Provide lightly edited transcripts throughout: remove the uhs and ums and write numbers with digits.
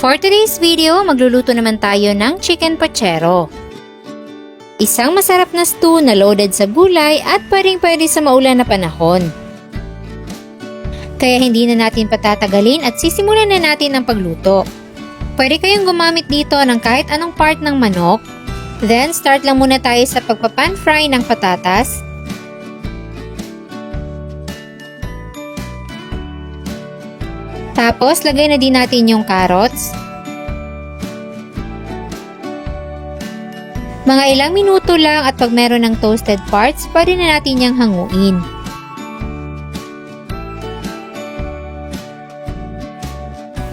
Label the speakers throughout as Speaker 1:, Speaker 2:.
Speaker 1: For today's video, magluluto naman tayo ng chicken pochero. Isang masarap na stew na loaded sa gulay at pwedeng-pwede sa maulan na panahon. Kaya hindi na natin patatagalin at sisimulan na natin ang pagluto. Pwede kayong gumamit dito ng kahit anong part ng manok. Then, start lang muna tayo sa pagpapan fry ng patatas. Tapos, lagay na din natin yung carrots. Mga ilang minuto lang at pag meron ng toasted parts, pwede na natin yung hanguin.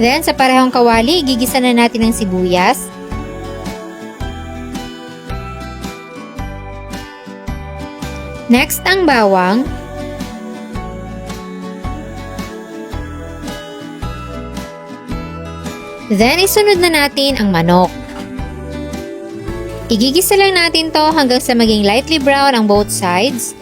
Speaker 1: Then, sa parehong kawali, gigisa na natin ang sibuyas. Next, ang bawang. Then, isunod na natin ang manok. Igigisa lang natin to hanggang sa maging lightly brown ang both sides.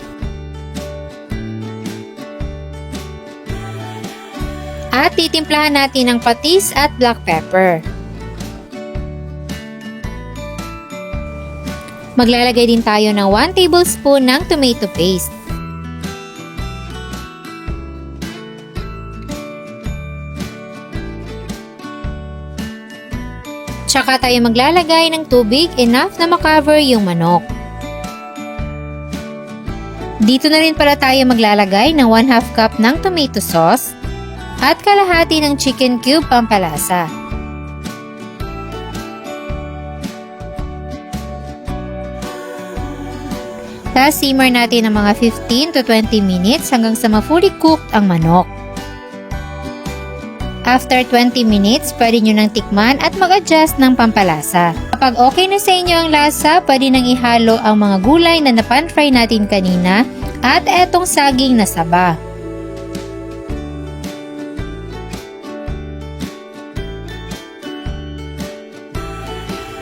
Speaker 1: At titimplahan natin ng patis at black pepper. Maglalagay din tayo ng 1 tablespoon ng tomato paste. Tsaka tayo maglalagay ng tubig enough na makover yung manok. Dito na rin pala tayo maglalagay ng 1/2 cup ng tomato sauce at kalahati ng chicken cube pampalasa. Tapos simmer natin ng mga 15 to 20 minutes hanggang sa ma-fully cooked ang manok. After 20 minutes, pwede nyo nang tikman at mag-adjust ng pampalasa. Kapag okay na sa inyo ang lasa, pwede nang ihalo ang mga gulay na napan-fry natin kanina at etong saging na saba.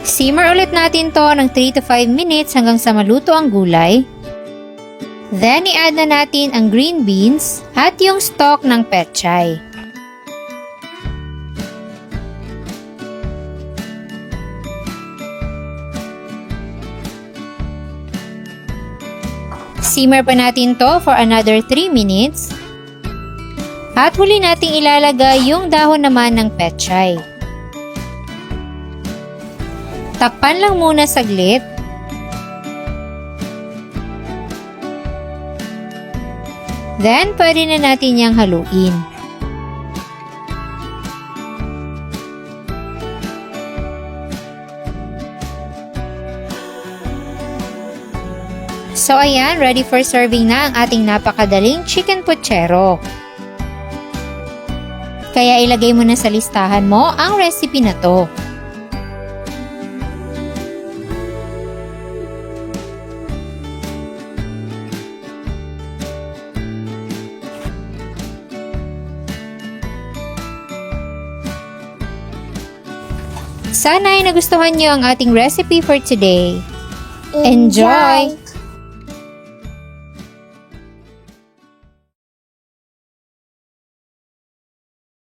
Speaker 1: Simmer ulit natin to ng 3 to 5 minutes hanggang sa maluto ang gulay. Then, i-add na natin ang green beans at yung stock ng pechay. Simmer pa natin to for another 3 minutes. At huli nating ilalagay yung dahon naman ng pechay. Takpan lang muna saglit. Then, pwede na natin yang haluin. So ayan, ready for serving na ang ating napakadaling chicken pochero. Kaya ilagay mo na sa listahan mo ang recipe na to. Sana ay nagustuhan nyo ang ating recipe for today. Enjoy!